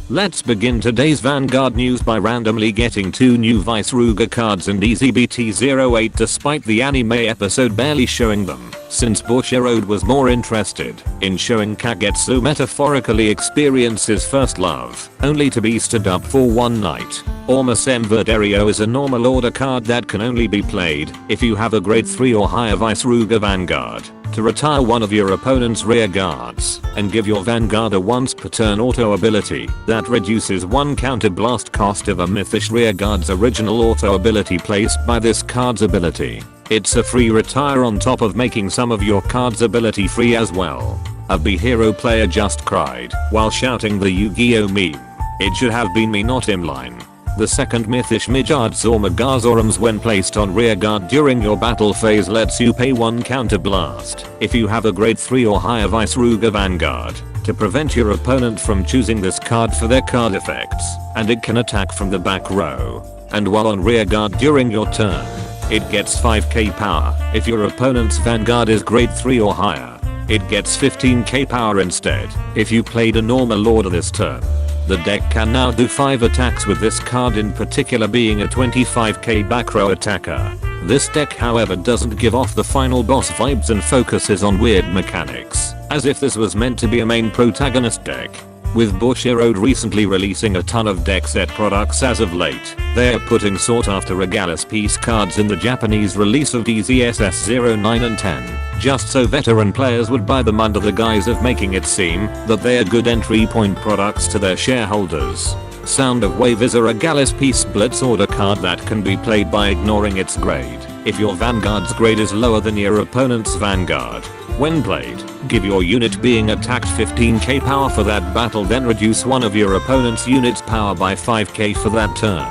Let's begin today's Vanguard news by randomly getting 2 new Veissrugr cards and EZBT-08 despite the anime episode barely showing them, since Bushiroad was more interested in showing Kagetsu metaphorically experience his first love, only to be stood up for one night. Ormus Enverderio is a normal order card that can only be played if you have a grade 3 or higher Veissrugr Vanguard, to retire one of your opponent's rear guards and give your Vanguard a once per turn auto ability that reduces 1 counter blast cost of a Mythish rear guard's original auto ability placed by this card's ability. It's a free retire on top of making some of your card's ability free as well. A B-Hero player just cried while shouting the Yu-Gi-Oh meme. It should have been me, not him line. The second Mythish Mijards or Megazorums when placed on rearguard during your battle phase lets you pay 1 counter blast if you have a grade 3 or higher Veissrugr Vanguard to prevent your opponent from choosing this card for their card effects, and it can attack from the back row. And while on rearguard during your turn, it gets 5k power. If your opponent's Vanguard is grade 3 or higher, it gets 15k power instead if you played a normal order this turn. The deck can now do 5 attacks with this card, in particular being a 25k back row attacker. This deck however doesn't give off the final boss vibes and focuses on weird mechanics, as if this was meant to be a main protagonist deck. With Bushiroad recently releasing a ton of Deckset products as of late, they are putting sought after Regalis piece cards in the Japanese release of DZSS09 and 10, just so veteran players would buy them under the guise of making it seem that they are good entry point products to their shareholders. Sound of Wave is a Regalis piece blitz order card that can be played by ignoring its grade. If your Vanguard's grade is lower than your opponent's Vanguard, when played, give your unit being attacked 15k power for that battle, then reduce one of your opponent's units power by 5k for that turn.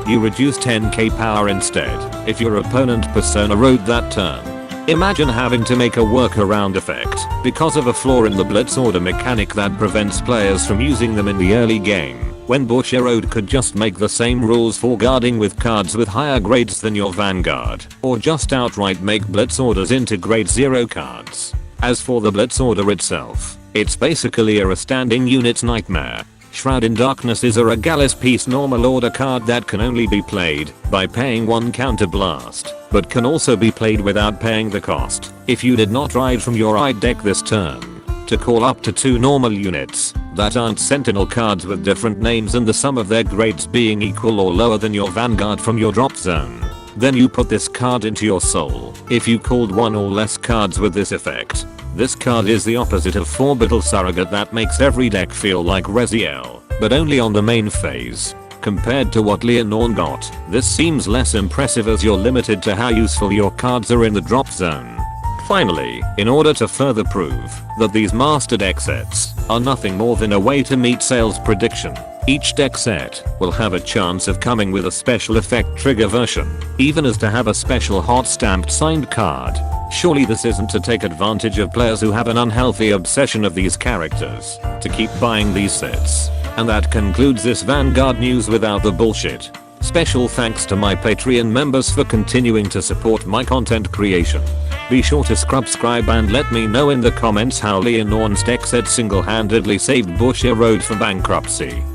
You reduce 10k power instead if your opponent Persona rode that turn. Imagine having to make a workaround effect because of a flaw in the blitz order mechanic that prevents players from using them in the early game, when Bushiroad could just make the same rules for guarding with cards with higher grades than your Vanguard, or just outright make blitz orders into grade 0 cards. As for the blitz order itself, it's basically a standing unit's nightmare. Shroud in Darkness is a Regalis piece normal order card that can only be played by paying 1 counter blast, but can also be played without paying the cost if you did not ride from your eye deck this turn, to call up to 2 normal units that aren't sentinel cards with different names and the sum of their grades being equal or lower than your Vanguard from your drop zone. Then you put this card into your soul if you called 1 or less cards with this effect. This card is the opposite of Orbital Surrogate that makes every deck feel like Reziel, but only on the main phase. Compared to what Leonorn got, this seems less impressive as you're limited to how useful your cards are in the drop zone. Finally, in order to further prove that these master deck sets are nothing more than a way to meet sales prediction, each deck set will have a chance of coming with a special effect trigger version, even as to have a special hot stamped signed card. Surely this isn't to take advantage of players who have an unhealthy obsession of these characters to keep buying these sets. And that concludes this Vanguard news without the bullshit. Special thanks to my Patreon members for continuing to support my content creation. Be sure to subscribe and let me know in the comments how Leonorn's deck set single-handedly saved Bushiroad from bankruptcy.